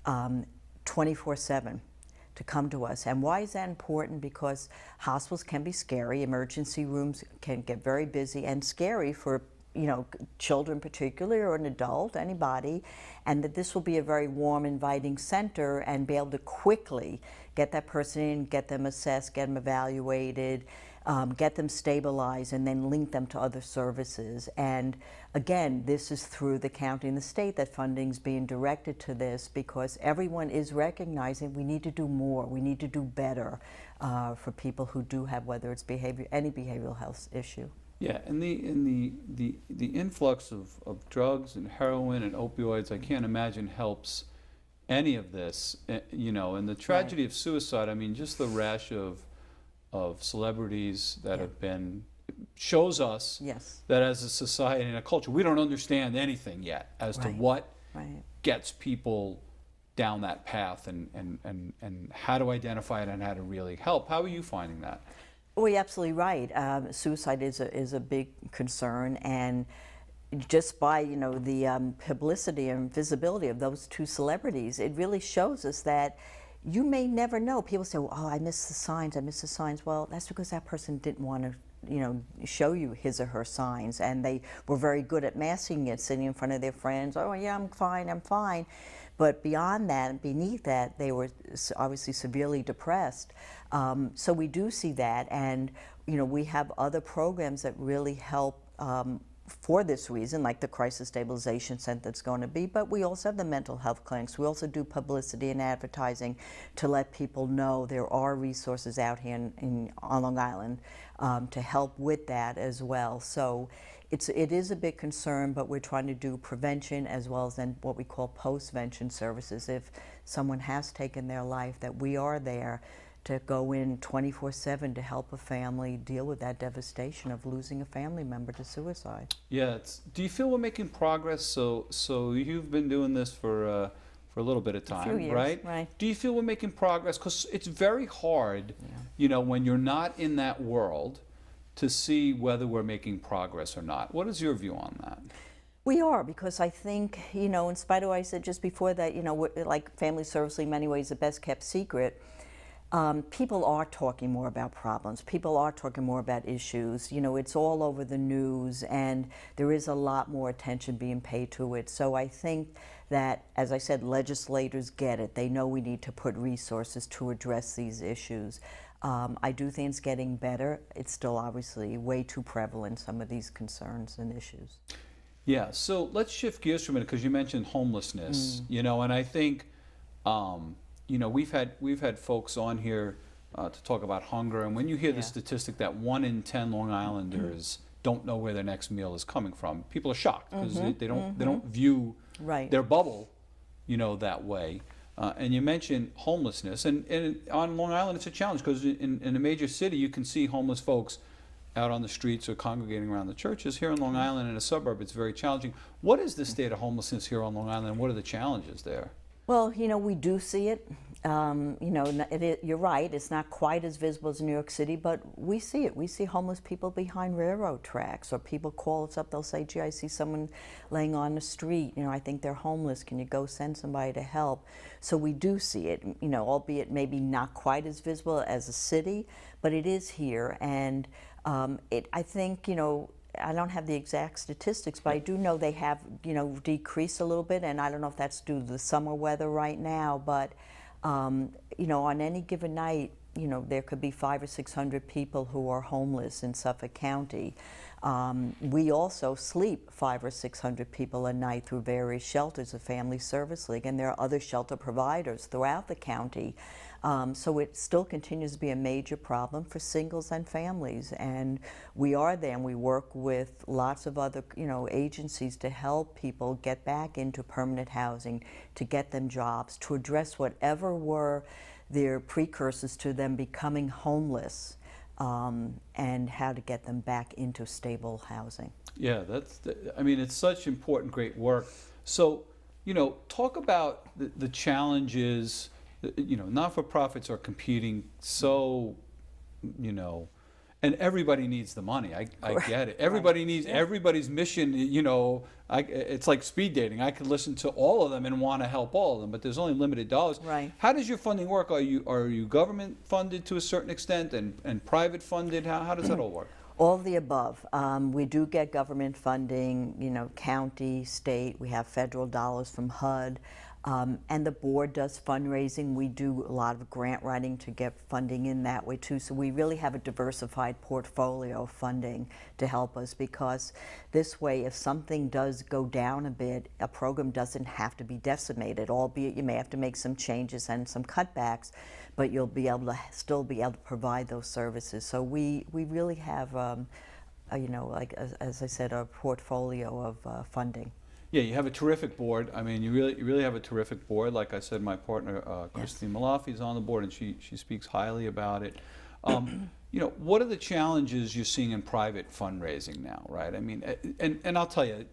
Speaker 8: 24/7. To come to us. And why is that important? Because hospitals can be scary, emergency rooms can get very busy and scary for, you know, children particularly, or an adult, anybody, and that this will be a very warm, inviting center and be able to quickly get that person in, get them assessed, get them evaluated, get them stabilized, and then link them to other services. And again, this is through the county and the state that funding's being directed to this, because everyone is recognizing we need to do more, we need to do better for people who do have, whether it's any behavioral health issue.
Speaker 1: Yeah, and the influx of drugs and heroin and opioids, I can't imagine helps any of this, you know, and the tragedy of suicide, I mean, just the rash of celebrities that have been, shows us that as a society and a culture, we don't understand anything yet as to what gets people down that path, and how to identify it and how to really help. How are you finding that?
Speaker 8: Well, you're absolutely right. Suicide is a big concern, and just by, you know, the publicity and visibility of those two celebrities, it really shows us that, you may never know. People say, well, oh, I miss the signs, I miss the signs. Well, that's because that person didn't want to, you know, show you his or her signs, and they were very good at masking it, sitting in front of their friends. Oh yeah, I'm fine, I'm fine. But beyond that and beneath that, they were obviously severely depressed. So we do see that, and you know, we have other programs that really help for this reason, like the Crisis Stabilization Center that's going to be, but we also have the mental health clinics. We also do publicity and advertising to let people know there are resources out here on Long Island to help with that as well. So it is a big concern, but we're trying to do prevention as well as then what we call post-vention services. If someone has taken their life, that we are there to go in 24/7 to help a family deal with that devastation of losing a family member to suicide.
Speaker 1: Yeah. Do you feel we're making progress? So you've been doing this for a little bit of time,
Speaker 8: few years,
Speaker 1: right?
Speaker 8: right.
Speaker 1: Do you feel we're making progress? Because it's very hard, you know, when you're not in that world, to see whether we're making progress or not. What is your view on that?
Speaker 8: We are, because I think, you know, in spite of what I said just before that, you know, like family services in many ways the best kept secret. People are talking more about problems. People are talking more about issues. You know, it's all over the news, and there is a lot more attention being paid to it. So I think that, as I said, legislators get it. They know we need to put resources to address these issues. I do think it's getting better. It's still obviously way too prevalent, some of these concerns and issues.
Speaker 1: Yeah, so let's shift gears for a minute, because you mentioned homelessness, you know, and I think, you know, we've had folks on here to talk about hunger, and when you hear the statistic that 1 in 10 Long Islanders don't know where their next meal is coming from, people are shocked, because they don't view their bubble, you know, that way. And you mentioned homelessness, and on Long Island it's a challenge, because in a major city you can see homeless folks out on the streets or congregating around the churches. Here in Long Island, in a suburb, it's very challenging. What is the state of homelessness here on Long Island, and what are the challenges there?
Speaker 8: Well, you know, we do see it. You know, you're right, it's not quite as visible as New York City, but we see it. We see homeless people behind railroad tracks, or people call us up, they'll say, gee, I see someone laying on the street, you know, I think they're homeless, can you go send somebody to help? So we do see it, you know, albeit maybe not quite as visible as a city, but it is here, and I think, you know, I don't have the exact statistics, but I do know they have, you know, decreased a little bit, and I don't know if that's due to the summer weather right now, but, you know, on any given night, you know, there could be 500 or 600 people who are homeless in Suffolk County. We also sleep 500 or 600 people a night through various shelters of Family Service League, and there are other shelter providers throughout the county. So it still continues to be a major problem for singles and families, and we are there, and we work with lots of other, you know, agencies to help people get back into permanent housing, to get them jobs, to address whatever were their precursors to them becoming homeless, and how to get them back into stable housing.
Speaker 1: Yeah, I mean, it's such important, great work. So, you know, talk about the challenges. You know, not-for-profits are competing so, you know, and everybody needs the money. I get it. Everybody needs, everybody's mission, you know, it's like speed dating. I could listen to all of them and want to help all of them, but there's only limited dollars.
Speaker 8: Right.
Speaker 1: How does your funding work? Are you government funded to a certain extent, and private funded? How does that all work?
Speaker 8: All of the above. We do get government funding, you know, county, state. We have federal dollars from HUD. And the board does fundraising. We do a lot of grant writing to get funding in that way too. So we really have a diversified portfolio of funding to help us, because this way, if something does go down a bit, a program doesn't have to be decimated, albeit you may have to make some changes and some cutbacks, but you'll be able to still be able to provide those services. So we really have, you know, like as I said, a portfolio of funding.
Speaker 1: Yeah, you have a terrific board. I mean, you really have a terrific board. Like I said, my partner, Christine Malafi, is on the board, and she speaks highly about it. You know, what are the challenges you're seeing in private fundraising now, right? I mean, and I'll tell you,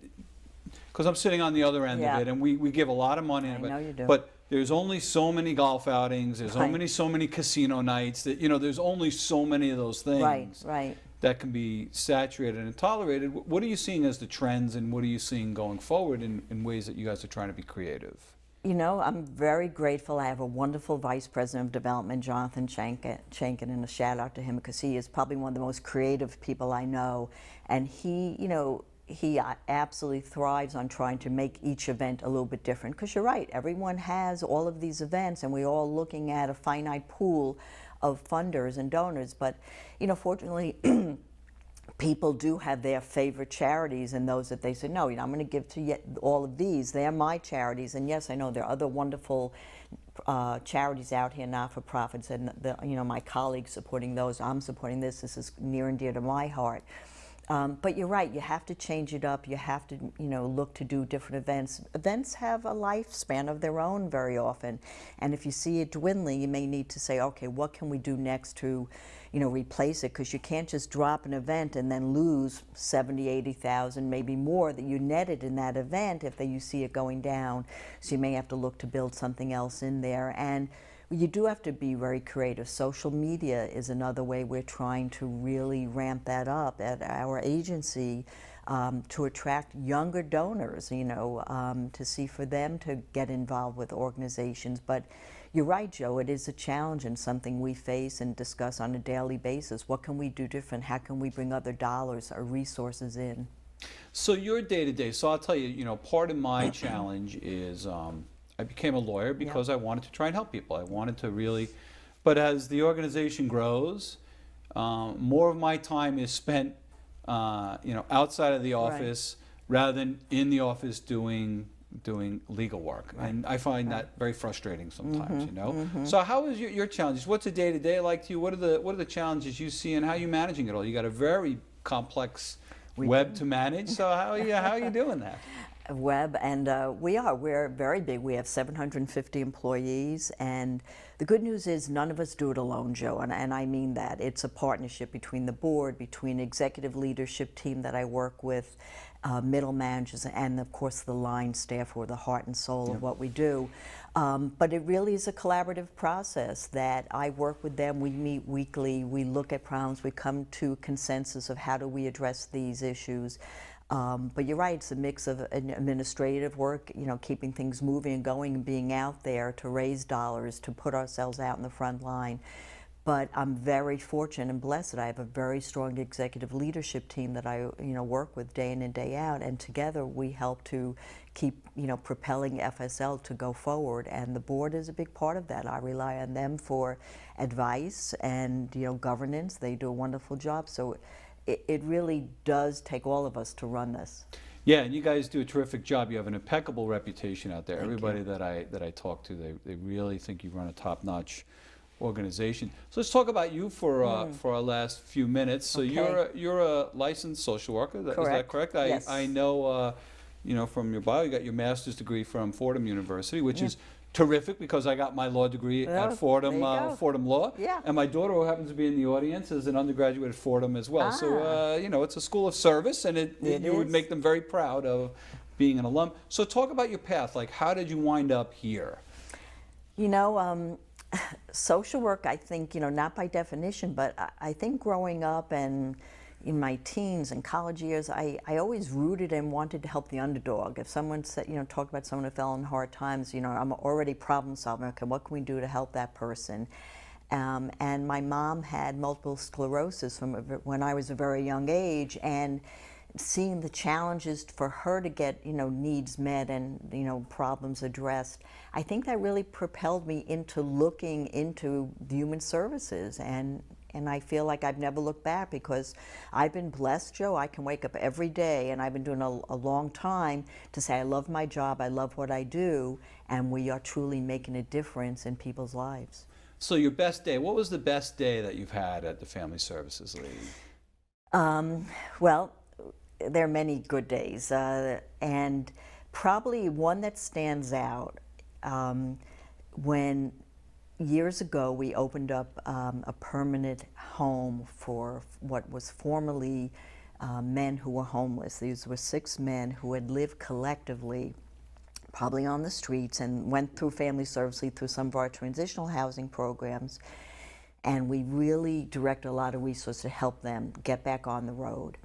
Speaker 1: because I'm sitting on the other end of it, and we give a lot of money.
Speaker 8: I know you do.
Speaker 1: But there's only so many golf outings. There's only so many casino nights. That, you know, there's only so many of those things.
Speaker 8: Right.
Speaker 1: That can be saturated and tolerated. What are you seeing as the trends, and what are you seeing going forward in ways that you guys are trying to be creative?
Speaker 8: You know, I'm very grateful. I have a wonderful Vice President of Development, Jonathan Schenken, and a shout out to him because he is probably one of the most creative people I know. And he, you know, he absolutely thrives on trying to make each event a little bit different. Because you're right, everyone has all of these events, and we're all looking at a finite pool of funders and donors. But, you know, fortunately, people do have their favorite charities and those that they say, no, you know, I'm going to give to all of these. They're my charities. And yes, I know there are other wonderful charities out here, not-for-profits, and you know, my colleagues supporting those. I'm supporting this. This is near and dear to my heart. But you're right, you have to change it up. You have to, you know, look to do different events. Events have a lifespan of their own very often. And if you see it dwindling, you may need to say, okay, what can we do next to, you know, replace it? Because you can't just drop an event and then lose 70, 80,000, maybe more that you netted in that event if you see it going down. So you may have to look to build something else in there. And you do have to be very creative. Social media is another way we're trying to really ramp that up at our agency to attract younger donors, you know, to see for them to get involved with organizations. But you're right, Joe, it is a challenge and something we face and discuss on a daily basis. What can we do different? How can we bring other dollars or resources in?
Speaker 1: So your day-to-day, so I'll tell you, you know, part of my challenge is I became a lawyer because I wanted to try and help people. I wanted to really, but as the organization grows, more of my time is spent, you know, outside of the office rather than in the office doing legal work. And I find that very frustrating sometimes, you know. So how is your challenges? What's a day-to-day like to you? What are the challenges you see and how are you managing it all? You got a very complex web to manage, so how are you doing that?
Speaker 8: Web, and we're very big. We have 750 employees, and the good news is none of us do it alone, Joe, and I mean that. It's a partnership between the board, between executive leadership team that I work with, middle managers, and of course the line staff who are the heart and soul of what we do. But it really is a collaborative process that I work with them. We meet weekly, we look at problems, we come to consensus of how do we address these issues. But you're right, it's a mix of administrative work, you know, keeping things moving and going and being out there to raise dollars, to put ourselves out in the front line. But I'm very fortunate and blessed that I have a very strong executive leadership team that I, you know, work with day in and day out, and together we help to keep, you know, propelling FSL to go forward, and the board is a big part of that. I rely on them for advice and, you know, governance. They do a wonderful job. So it really does take all of us to run this.
Speaker 1: Yeah, and you guys do a terrific job. You have an impeccable reputation out there.
Speaker 8: Thank
Speaker 1: Everybody
Speaker 8: you.
Speaker 1: that I talk to, they really think you run a top-notch organization. So let's talk about you for our last few minutes. So
Speaker 8: Okay.
Speaker 1: you're a licensed social worker. Is that correct?
Speaker 8: Yes.
Speaker 1: I know, you know, from your bio, you got your master's degree from Fordham University, which is terrific because I got my law degree at Fordham,
Speaker 8: there you go.
Speaker 1: Fordham Law.
Speaker 8: Yeah.
Speaker 1: And my daughter, who happens to be in the audience, is an undergraduate at Fordham as well. So, you know, it's a school of service, and you would make them very proud of being an alum. So talk about your path. Like, how did you wind up here?
Speaker 8: You know, social work, I think, you know, not by definition, but I think growing up and in my teens and college years, I always rooted and wanted to help the underdog. If someone said, you know, talked about someone who fell in hard times, you know, I'm already problem solving. Okay, what can we do to help that person? And my mom had multiple sclerosis from when I was a very young age, and seeing the challenges for her to get, you know, needs met and, you know, problems addressed, I think that really propelled me into looking into human services, and I feel like I've never looked back because I've been blessed, Joe. I can wake up every day, and I've been doing a long time, to say I love my job, I love what I do, and we are truly making a difference in people's lives.
Speaker 1: So your best day, what was the best day that you've had at the Family Services League?
Speaker 8: Well, there are many good days, and probably one that stands out, when years ago we opened up a permanent home for what was formerly men who were homeless. These were 6 men who had lived collectively, probably on the streets, and went through Family Service League, through some of our transitional housing programs, and we really direct a lot of resources to help them get back on the road.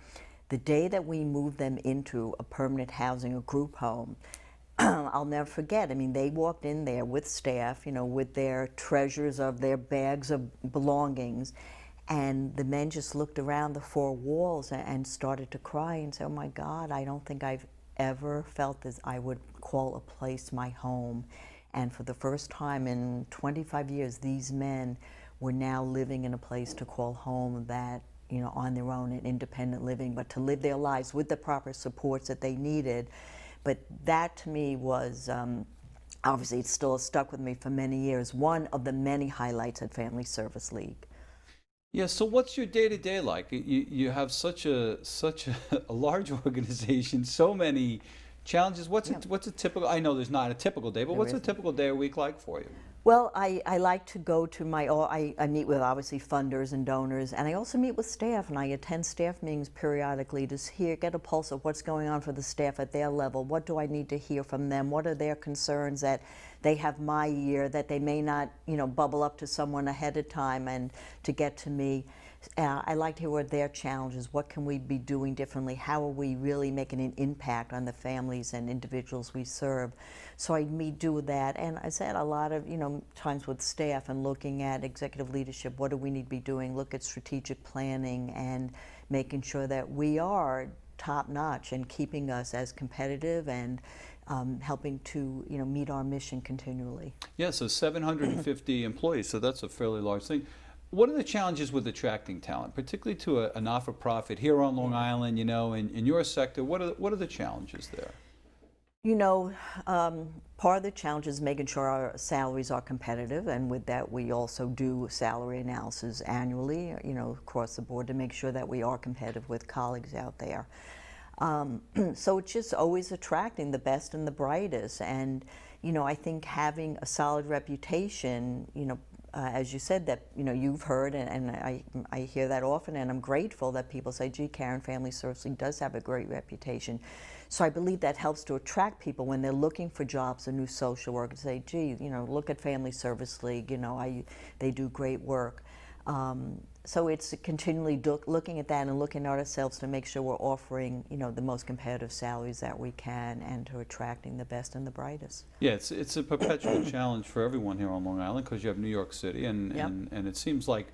Speaker 8: The day that we moved them into a permanent housing, a group home, I'll never forget. I mean, they walked in there with staff, you know, with their treasures of their bags of belongings, and the men just looked around the four walls and started to cry and say, "Oh my God, I don't think I've ever felt that I would call a place my home." And for the first time in 25 years, these men were now living in a place to call home, that, you know, on their own and independent living, but to live their lives with the proper supports that they needed. But that to me was, obviously it's still stuck with me for many years, one of the many highlights at Family Service League.
Speaker 1: Yeah, so what's your day-to-day like? You have such a large organization, so many challenges. What's a typical, I know there's not a typical day, but what's a typical day or week like for you?
Speaker 8: Well, I like to go to I meet with obviously funders and donors, and I also meet with staff, and I attend staff meetings periodically to get a pulse of what's going on for the staff at their level. What do I need to hear from them? What are their concerns that they have my ear, that they may not, you know, bubble up to someone ahead of time and to get to me. I like to hear what their challenges, what can we be doing differently, how are we really making an impact on the families and individuals we serve. So I do that, and I said a lot of, you know, times with staff and looking at executive leadership, what do we need to be doing, look at strategic planning and making sure that we are top notch and keeping us as competitive and helping to, you know, meet our mission continually.
Speaker 1: Yeah, so 750 employees, so that's a fairly large thing. What are the challenges with attracting talent, particularly to a not-for-profit here on Long Island, you know, in your sector? What are the challenges there?
Speaker 8: You know, part of the challenge is making sure our salaries are competitive, and with that we also do salary analysis annually, you know, across the board to make sure that we are competitive with colleagues out there. So it's just always attracting the best and the brightest, and, you know, I think having a solid reputation, you know, as you said, that, you know, you've heard, and I hear that often, and I'm grateful that people say, gee, Karen Family Service League does have a great reputation. So I believe that helps to attract people when they're looking for jobs, a new social work, and say, gee, you know, look at Family Service League, you know, they do great work. So it's continually looking at that and looking at ourselves to make sure we're offering, you know, the most competitive salaries that we can, and to attracting the best and the brightest.
Speaker 1: Yeah, it's a perpetual challenge for everyone here on Long Island, because you have New York City, and it seems like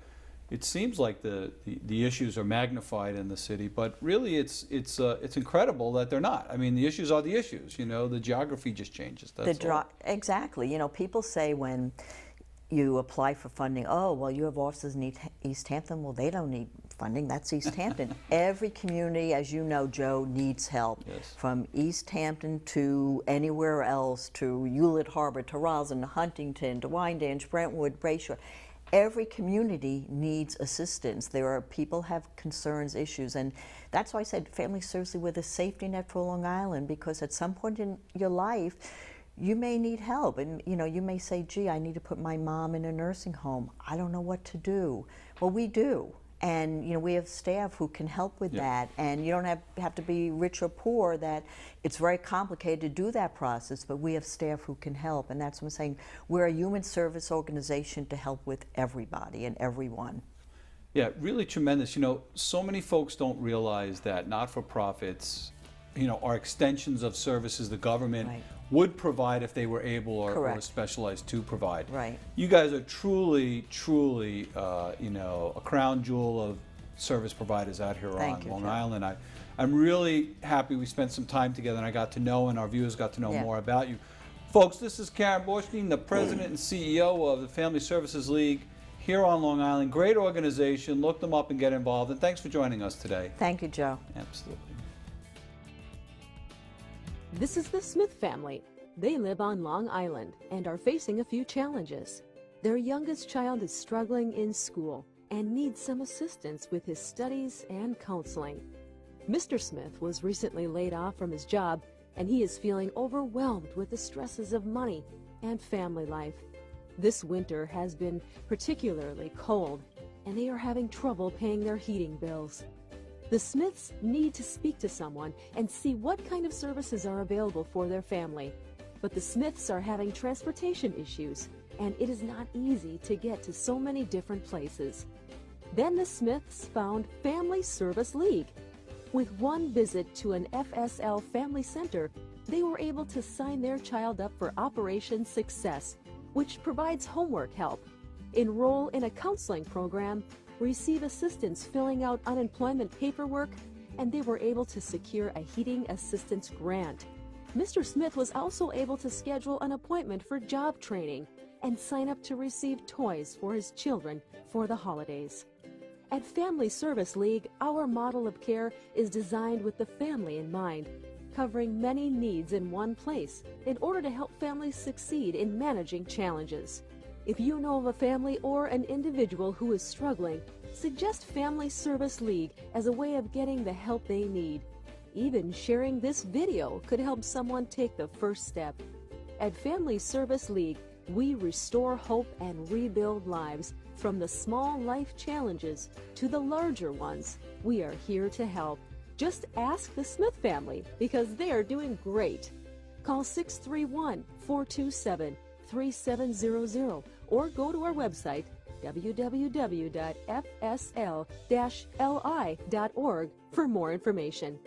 Speaker 1: the issues are magnified in the city, but really it's incredible that they're not. I mean, the issues are the issues. You know, the geography just changes. That's all.
Speaker 8: Exactly. You know, people say when you apply for funding, oh, well, you have offices in East Hampton. Well, they don't need funding. That's East Hampton. Every community, as you know, Joe, needs help.
Speaker 1: Yes.
Speaker 8: From East Hampton to anywhere else, to Hewlett Harbor, to Roslyn, to Huntington, to Wyandanch, Brentwood, Bayshore. Every community needs assistance. There are people have concerns, issues, and that's why I said Family Service League with a safety net for Long Island, because at some point in your life, you may need help, and, you know, you may say, gee, I need to put my mom in a nursing home. I don't know what to do. Well, we do. And, you know, we have staff who can help with that. And you don't have to be rich or poor. That it's very complicated to do that process, but we have staff who can help. And that's what I'm saying. We're a human service organization to help with everybody and everyone.
Speaker 1: Yeah, really tremendous. You know, so many folks don't realize that not-for-profits, you know, are extensions of services the government would provide if they were able or specialized to provide.
Speaker 8: Right.
Speaker 1: You guys are truly, truly, you know, a crown jewel of service providers out here on Long Island. I'm really happy we spent some time together, and I got to know, and our viewers got to know more about you. Folks, this is Karen Boorshtein, the president and CEO of the Family Services League here on Long Island. Great organization. Look them up and get involved. And thanks for joining us today.
Speaker 8: Thank you, Joe.
Speaker 1: Absolutely.
Speaker 9: This is the Smith family. They live on Long Island and are facing a few challenges. Their youngest child is struggling in school and needs some assistance with his studies and counseling. Mr. Smith was recently laid off from his job, and he is feeling overwhelmed with the stresses of money and family life. This winter has been particularly cold, and they are having trouble paying their heating bills. The Smiths need to speak to someone and see what kind of services are available for their family. But the Smiths are having transportation issues, and it is not easy to get to so many different places. Then the Smiths found Family Service League. With one visit to an FSL family center, they were able to sign their child up for Operation Success, which provides homework help, enroll in a counseling program, receive assistance filling out unemployment paperwork, and they were able to secure a heating assistance grant. Mr. Smith was also able to schedule an appointment for job training and sign up to receive toys for his children for the holidays. At Family Service League, our model of care is designed with the family in mind, covering many needs in one place in order to help families succeed in managing challenges. If you know of a family or an individual who is struggling, suggest Family Service League as a way of getting the help they need. Even sharing this video could help someone take the first step. At Family Service League, we restore hope and rebuild lives. From the small life challenges to the larger ones, we are here to help. Just ask the Smith family because they are doing great. Call 631-427-3700 or go to our website www.fsl-li.org for more information.